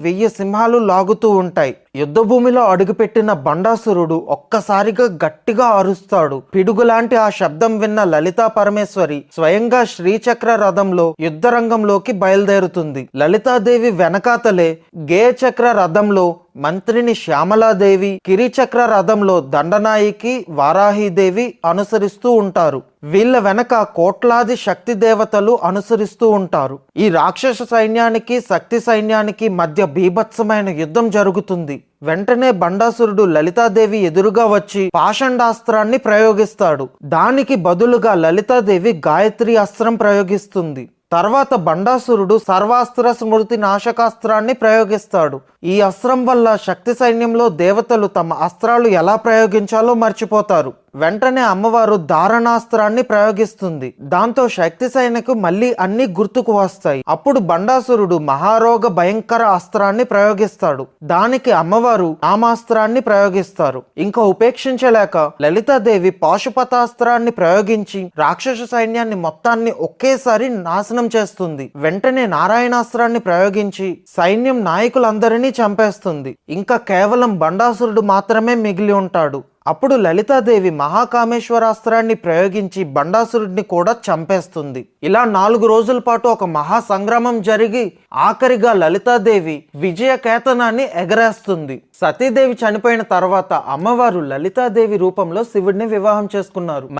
1000 సింహాలు లాగుతూ ఉంటాయి. యుద్ధభూమిలో అడుగుపెట్టిన బండాసురుడు ఒక్కసారిగా గట్టిగా అరుస్తాడు. పిడుగులాంటి ఆ శబ్దం విన్న లలితా పరమేశ్వరి స్వయంగా శ్రీచక్ర రథంలో యుద్ధరంగంలోకి బయలుదేరుతుంది. లలితాదేవి వెనకాతలే గేయచక్ర రథంలో మంత్రిని శ్యామలాదేవి, కిరిచక్ర రథంలో దండనాయికి వారాహిదేవి అనుసరిస్తూ ఉంటారు. వీళ్ళ వెనక కోట్లాది శక్తి దేవతలు అనుసరిస్తూ ఉంటారు. ఈ రాక్షస సైన్యానికి శక్తి సైన్యానికి మధ్య బీభత్సమైన యుద్ధం జరుగుతుంది. వెంటనే బండాసురుడు లలితాదేవి ఎదురుగా వచ్చి పాషండాస్త్రాన్ని ప్రయోగిస్తాడు. దానికి బదులుగా లలితాదేవి గాయత్రి అస్త్రం ప్రయోగిస్తుంది. తర్వాత బండాసురుడు సర్వాస్త్ర స్మృతి నాశకాస్త్రాన్ని ప్రయోగిస్తాడు. ఈ అస్త్రం వల్ల శక్తి సైన్యంలో దేవతలు తమ అస్త్రాలు ఎలా ప్రయోగించాలో మర్చిపోతారు. వెంటనే అమ్మవారు ధారణాస్త్రాన్ని ప్రయోగిస్తుంది. దాంతో శక్తి సైన్యకు మళ్ళీ అన్ని గుర్తుకు వస్తాయి. అప్పుడు బండాసురుడు మహారోగ భయంకర అస్త్రాన్ని ప్రయోగిస్తాడు. దానికి అమ్మవారు నామాస్త్రాన్ని ప్రయోగిస్తారు. ఇంకా ఉపేక్షించలేక లలితాదేవి పాశుపతాస్త్రాన్ని ప్రయోగించి రాక్షస సైన్యాన్ని మొత్తాన్ని ఒకేసారి నాశనం చేస్తుంది. వెంటనే నారాయణాస్త్రాన్ని ప్రయోగించి సైన్యం నాయకులందరినీ చంపేస్తుంది. ఇంకా కేవలం బండాసురుడు మాత్రమే మిగిలి ఉంటాడు. అప్పుడు లలితాదేవి మహాకామేశ్వరాస్త్రాన్ని ప్రయోగించి బండాసురుడిని కూడా చంపేస్తుంది. ఇలా 4 రోజుల పాటు ఒక మహా సంగ్రామం జరిగి ఆఖరిగా లలితాదేవి విజయ కేతనాన్ని ఎగరేస్తుంది. సతీదేవి చనిపోయిన తర్వాత అమ్మవారు లలితాదేవి రూపంలో శివుడిని వివాహం చేసుకున్నారు.